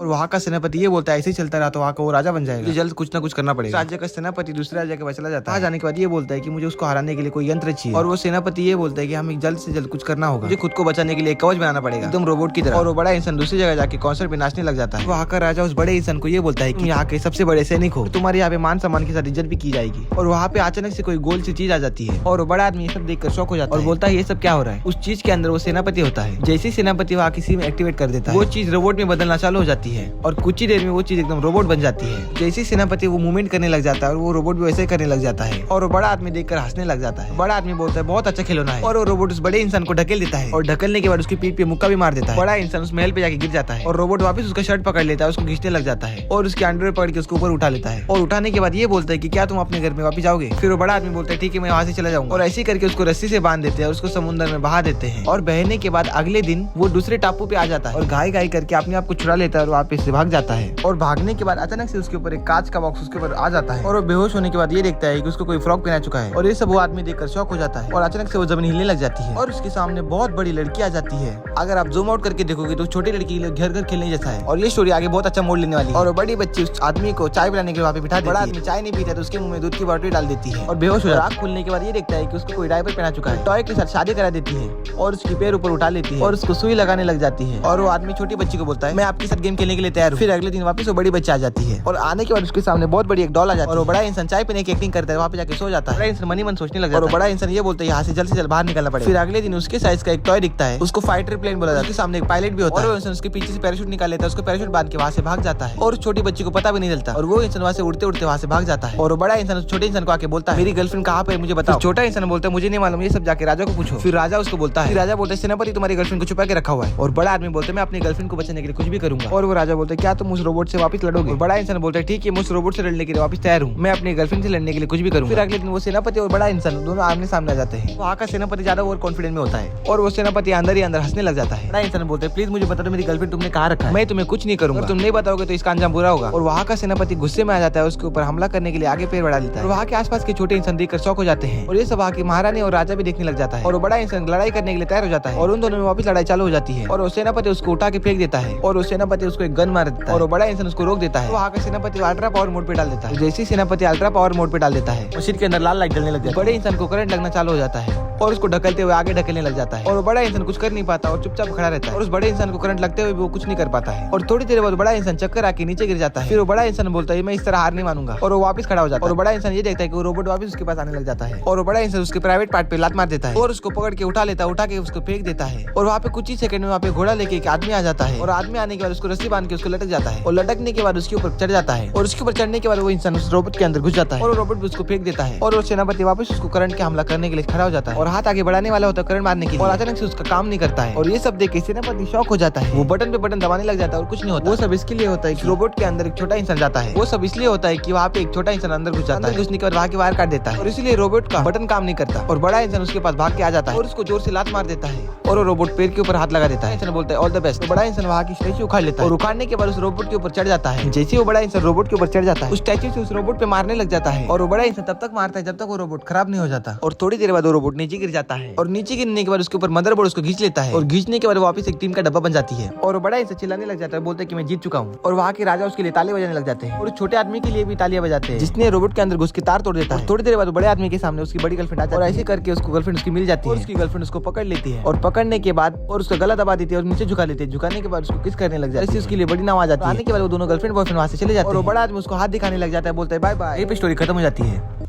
और वहाँ का सेनापति ये बोलता है ऐसे ही चलता रहा तो वहाँ का वो राजा बन जाएगा, जल्द कुछ ना कुछ करना पड़ेगा। राज्य का सेनापति दूसरे राज्य के पास चला जाता है। वहाँ जाने के बाद ये बोलता है कि मुझे उसको हराने के लिए कोई यंत्र चाहिए, और वो सेनापति ये बोलता है कि हमें जल्द से जल्द कुछ करना होगा, मुझे खुद को बचाने के लिए कवच बनाना पड़ेगा एकदम रोबोट की तरह। और वो बड़ा इंसान दूसरी जगह जाके कॉन्सर्ट पे नाचने लग जाता है। वहाँ का राजा उस बड़े इंसान को ये बोलता है कि यहाँ के सबसे बड़े सैनिक हो, तुम्हारे यहाँ पे मान सम्मान के साथ इज्जत भी की जाएगी। और वहाँ पे अचानक से कोई गोल सी चीज आ जाती है और वो बड़ा आदमी ये सब देखकर शॉक हो जाता है और बोलता है ये सब क्या हो रहा है। उस चीज के अंदर वो सेनापति होता है। जैसे ही सेनापति वहाँ किसी में एक्टिवेट कर देता है वो चीज रोबोट में बदलना चालू हो जाती है और कुछ ही देर में वो चीज एकदम रोबोट बन जाती है। जैसे ही सेनापति वो मूवमेंट करने लग जाता है और वो रोबोट भी वैसे ही करने लग जाता है और वो बड़ा आदमी देखकर हंसने लग जाता है। बड़ा आदमी बोलता है बहुत अच्छा खिलौना है, और वो रोबोट उस बड़े इंसान को ढकेल देता है और ढकलने के बाद उसकी पीठ पे मुक्का भी मार देता है। बड़ा इंसान उस महल पे जाके गिर जाता है और रोबोट वापस उसका शर्ट पकड़ लेता है, उसको खींचने लग जाता है और उसके अंडरवेयर पकड़ के उसको ऊपर उठा लेता है। और उठाने के बाद ये बोलता है कि क्या तुम अपने घर में वापस जाओगे। फिर वो बड़ा आदमी बोलता है ठीक है मैं वहाँ से चला जाऊंगा, और ऐसे करके उसको रस्सी से बांध देते हैं और उसको समुद्र में बहा देते हैं। और बहने के बाद अगले दिन वो दूसरे टापू पे आ जाता है और घाई घाई करके अपने आप को छुड़ा लेता है और वापस से भाग जाता है। और भागने के बाद अचानक से उसके ऊपर एक कांच का बॉक्स उसके ऊपर आ जाता है और वो बेहोश होने के बाद ये देखता है कि उसको कोई फ्रॉक पहना चुका है। और ये सब वो आदमी देखकर शॉक हो जाता है और अचानक से वो जमीन हिलने लग जाती है और उसके सामने बहुत बड़ी लड़की आ जाती है। अगर आप जूम आउट करके देखोगे तो छोटी लड़की के लिए घर घर खेलने जैसा है। और ये स्टोरी आगे बहुत अच्छा मोड़ लेने वाली है। और वो बड़ी बच्ची उस आदमी को चाय पिलाने के लिए वहाँ पे बिठा देती है। बड़ा आदमी चाय नहीं पीता तो उसके मुंह में दूध की बोतल डाल देती है और बेहोश हो जाता है। आँख खुलने के बाद ये देखता है कि उसको कोई डायपर पहना चुका है, टॉय के साथ शादी करा देती है और उसकी पैर ऊपर उठा लेती है और उसको सुई लगाने लग जाती है। और वो आदमी छोटी बच्ची को बोलता है मैं आपके साथ गेम खेलने के लिए तैयार हूँ। फिर अगले दिन वापस वो बड़ी बच्ची आ जाती है और आने के बाद उसके सामने बहुत बड़ी एक डॉल आ जाती है और वो बड़ा इंसान चाय पीने की एक्टिंग करता है, वहाँ पे जाके सो जाता है। बड़ा इंसान मनी मन सोचने लग जाता है और बड़ा इंसान ये बोलता है यहाँ से जल्द बाहर निकलना पड़ेगा। फिर अगले दिन उसके साइज का एक टॉय दिखता है, उसको फाइटर प्लेन बोला जाता है। उसके सामने एक पायलट भी होता है और वो इंसान उसके पीछे से पैराशूट निकाल लेता है, उसको पैराशूट बांध के वहाँ से भाग जाता है और उस छोटी बच्ची को पता भी नहीं चलता और वो इंसान वहाँ से उड़ते उड़ते वहाँ से भाग जाता है। और बड़ा इंसान उस छोटे इंसान को आके बोलता है मेरी गर्लफ्रेंड कहाँ पे मुझे बताओ। छोटा इंसान बोलता है मुझे नहीं मालूम, ये सब जाके राजा को पूछो। फिर राजा उसको बोलता है, राजा बोलता है सेनापति तुम्हारी गर्लफ्रेंड को छुपा के रखा हुआ है। और बड़ा आदमी बोलता है मैं अपनी गर्लफ्रेंड को बचाने के लिए कुछ भी करूंगा। और वो राजा बोलता है क्या तुम उस रोबोट से वापस लड़ोगे। और बड़ा इंसान बोलता है ठीक है मैं उस रोबोट से लड़ने के लिए वापस तैयार हूँ, मैं अपनी गर्लफ्रेंड से लड़ने के लिए कुछ भी करूंगा। फिर अगले दिन वो सेनापति और बड़ा इंसान दोनों आमने सामने आ जाते हैं। वहाँ का सेनापति ज्यादा और कॉन्फिडेंट में होता है और वो सेनापति अंदर ही अंदर हंसने लग जाता है। बड़ा इंसान बोलते हैं प्लीज मुझे बता दो मेरी गर्लफ्रेंड तुमने कहाँ रखा है, मैं तुम्हें कुछ नहीं करूंगा, तुम नहीं बताओगे तो इसका अंजाम बुरा होगा। और वहाँ का सेनापति गुस्से में आ जाता है, उसके ऊपर हमला करने के लिए आगे पैर बढ़ा लेता है। वहाँ के आसपास के छोटे इंसान देखकर शॉक हो जाते हैं और ये सब वहाँ के महारानी और राजा भी देखने लग जाता है। और वो बड़ा इंसान लड़ाई करने के लिए तैयार हो जाता है और उन दोनों में वापस लड़ाई चालू हो जाती है और वो सेनापति उसको उठा के फेंक देता है और वो सेनापति उसको एक गन मार देता है और वो बड़ा इंसान उसको रोक देता है। वहाँ का सेनापति अल्ट्रा पावर मोड पे डाल देता है। जैसे ही सेनापति अल्ट्रा पावर मोड पे डाल देता है और सिर के अंदर लाल लाइट जलने लग जाती है। बड़े इंसान को करंट लगना चालू हो जाता है और उसको ढकलते हुए आगे ढकलने लग जाता है और वो बड़ा इंसान कुछ कर नहीं पाता और चुपचाप खड़ा रहता है और उस बड़े इंसान को करंट लगते हुए भी वो कुछ नहीं कर पाता है। और थोड़ी देर बाद बड़ा इंसान चक्कर आके नीचे गिर जाता है। फिर वो बड़ा इंसान बोलता है मैं इस तरह हार नहीं मानूंगा और वो वापस खड़ा हो जाता है। और बड़ा इंसान ये देखता है कि वो रोबोट वापस उसके पास आने लग जाता है और वो बड़ा इंसान उसके प्राइवेट पार्ट पे लात मार देता है और उसको पकड़ के उठा लेता है, उठा के उसको फेंक देता है। और वहाँ पे कुछ ही सेकंड में वहाँ पे घोड़ा लेके एक आदमी आ जाता है और आदमी आने के बाद उसको रस्सी बांध के उसको लटक जाता है और लटकने के बाद उसके ऊपर चढ़ जाता है और उसके ऊपर चढ़ने के बाद वो इंसान उस रोबोट के अंदर घुस जाता है और रोबोट भी उसको फेंक देता है और वो सेनापति वापस उसको करंट के हमला करने के लिए खड़ा हो जाता है और हाथ आगे बढ़ाने वाला होता है करंट मारने के लिए और अचानक से उसका काम नहीं करता है। और ये सब देख के सेनापति शॉक हो जाता है, वो बटन पे बटन दबाने लग जाता है और कुछ नहीं होता। वो सब इसके लिए होता है कि रोबोट के अंदर एक छोटा इंसान जाता है, वो सब इसलिए होता है कि वहाँ पे एक छोटा इंसान अंदर घुस जाता है, घुसने के बाद वहाँ के वायर काट देता है और इसलिए रोबोट का बटन काम नहीं करता और बड़ा इंसान उसके पास भाग के आ जाता है और उसको जोर से लात मार देता है और वो रोबोट पैर के ऊपर हाथ लगा देता है। इंसान बोलता है ऑल द बेस्ट। बड़ा इंसान वहाँ की स्टैचू उखाड़ लेता है और उखाड़ने के बाद उस रोबोट के ऊपर चढ़ जाता है। जैसे वो बड़ा इंसान रोबोट के ऊपर चढ़ जाता है उस स्टैचू से उस रोबोट पे मारने लग जाता है और वो बड़ा इंसान तब तक मारता है जब तक वो रोबोट खराब नहीं हो जाता। और थोड़ी देर बाद वो रोबोट नीचे गिर जाता है और नीचे गिरने के बाद उसके ऊपर मदरबोर्ड उसको खींच लेता है और खींचने के बाद वापस एक टीम का डब्बा बन जाती है और वो बड़ा इंसान चिल्लाने लग जाता है, बोलता है कि मैं जीत चुका हूँ। और वहाँ के राजा उसके लिए ताली बजाने लग जाते हैं और छोटे आदमी के लिए भी तालियां बजाते हैं जिसने रोबोट के अंदर घुस के तार तोड़ देता है। थोड़ी देर बाद बड़े आदमी के सामने उसकी बड़ी गर्लफ्रेंड आती है और ऐसे करके उसको गर्लफ्रेंड उसकी मिल जाती है और उसकी गर्लफ्रेंड उसको पकड़ लेती है और पकड़ने के बाद और उसका गला दबा देती है और नीचे झुका लेती है। झुकाने के बाद उसको किस करने लग जाती है, उसके लिए बड़ी नाव आ जाती है। आने के बाद वो दोनों गर्लफ्रेंड बॉयफ्रेंड वहाँ से चले जाते हैं और बड़ा आदमी उसको हाथ दिखाने लग जाता है, बोलता है बाय बाय। ये पे स्टोरी खत्म हो जाती है।